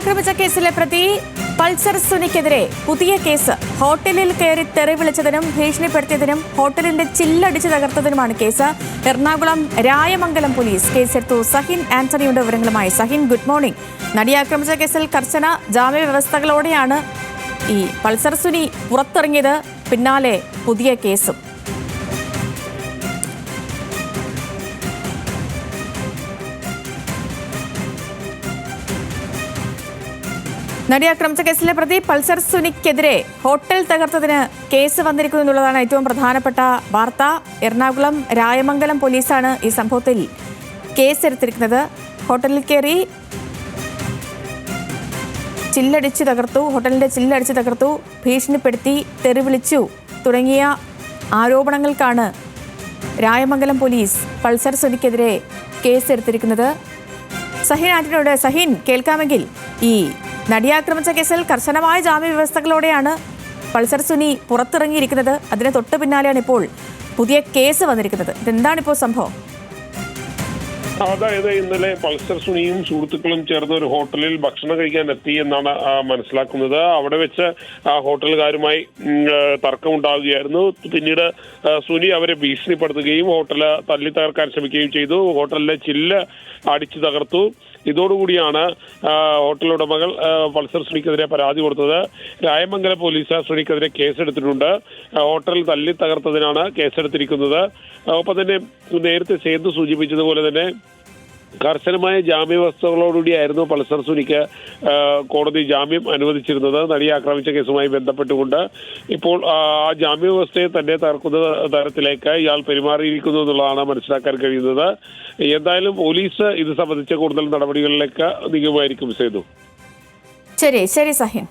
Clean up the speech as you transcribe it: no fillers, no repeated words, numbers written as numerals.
നടിയാക്രമിച്ച കേസിലെ പ്രതി പൾസർ സുനിക്കെതിരെ പുതിയ കേസ്. ഹോട്ടലിൽ കയറി തെറി വിളിച്ചതിനും ഭീഷണിപ്പെടുത്തിയതിനും ഹോട്ടലിന്റെ ചില്ലടിച്ച് തകർത്തതിനുമാണ് കേസ്. എറണാകുളം രായമംഗലം പോലീസ് കേസെടുത്തു. സഹിൻ ആന്റണിയുടെ വിവരങ്ങളുമായി. Sahin, good morning. നടിയാക്രമിച്ച കേസിൽ കർശന ജാമ്യ വ്യവസ്ഥകളോടെയാണ് ഈ പൾസർ സുനി പുറത്തിറങ്ങിയത്. പിന്നാലെ പുതിയ കേസും. നടിയാക്രമിച്ച കേസിലെ പ്രതി പൾസർ സുനിക്കെതിരെ ഹോട്ടൽ തകർത്തതിന് കേസ് വന്നിരിക്കുന്നു എന്നുള്ളതാണ് ഏറ്റവും പ്രധാനപ്പെട്ട വാർത്ത. എറണാകുളം രായമംഗലം പോലീസാണ് ഈ സംഭവത്തിൽ കേസെടുത്തിരിക്കുന്നത്. ഹോട്ടലിൽ കയറി ഹോട്ടലിന്റെ ചില്ലടിച്ച് തകർത്തു, ഭീഷണിപ്പെടുത്തി, തെറിവിളിച്ചു തുടങ്ങിയ ആരോപണങ്ങൾക്കാണ് രായമംഗലം പോലീസ് പൾസർ സുനിക്കെതിരെ കേസെടുത്തിരിക്കുന്നത്. സഹിൻ ആന്റണിയോട്. സഹിൻ, കേൾക്കാമെങ്കിൽ, ഈ നടിയാക്രമിച്ച കേസിൽ കർശനമായ ജാമ്യ വ്യവസ്ഥകളോടെയാണ് പൾസർ സുനി പുറത്തിറങ്ങിയിരിക്കുന്നത്. അതിന് തൊട്ടു പിന്നാലെയാണ് ഇപ്പോൾ പുതിയ കേസ് വന്നിരിക്കുന്നത്. ഇതെന്താണിപ്പോൾ സംഭവം? അതായത് ഇന്നലെ പൾസർ സുനിയും സുഹൃത്തുക്കളും ചേർന്ന് ഒരു ഹോട്ടലിൽ ഭക്ഷണം കഴിക്കാൻ എത്തി എന്നാണ് മനസ്സിലാക്കുന്നത്. അവിടെ വെച്ച് ഹോട്ടലുകാരുമായി തർക്കമുണ്ടാവുകയായിരുന്നു. പിന്നീട് സുനി അവരെ ഭീഷണിപ്പെടുത്തുകയും ഹോട്ടല് തല്ലി തകർക്കാൻ ശ്രമിക്കുകയും ചെയ്തു. ഹോട്ടലിലെ ചില്ല് അടിച്ചു തകർത്തു. ഇതോടുകൂടിയാണ് ഹോട്ടൽ ഉടമകൾ പൾസർ സുനിക്കെതിരെ പരാതി കൊടുത്തത്. രായമംഗലം പോലീസ് സുനിക്കെതിരെ കേസെടുത്തിട്ടുണ്ട്. ഹോട്ടൽ തല്ലി തകർത്തതിനാണ് കേസെടുത്തിരിക്കുന്നത്. ഒപ്പം തന്നെ നേരത്തെ സേതു സൂചിപ്പിച്ചതുപോലെ തന്നെ കർശനമായ ജാമ്യവ്യവസ്ഥകളോടുകൂടിയായിരുന്നു പൾസർ സുനിക്ക് കോടതി ജാമ്യം അനുവദിച്ചിരുന്നത്. നടിയെ ആക്രമിച്ച കേസുമായി ബന്ധപ്പെട്ടുകൊണ്ട് ഇപ്പോൾ ആ ജാമ്യവ്യവസ്ഥയെ തന്നെ തകർക്കുന്ന തരത്തിലേക്ക് ഇയാൾ പെരുമാറിയിരിക്കുന്നു എന്നുള്ളതാണ് മനസ്സിലാക്കാൻ കഴിയുന്നത്. എന്തായാലും പോലീസ് ഇത് സംബന്ധിച്ച കൂടുതൽ നടപടികളിലേക്ക് നീങ്ങുമായിരിക്കും. സേതു. ശരി സഹിൻ.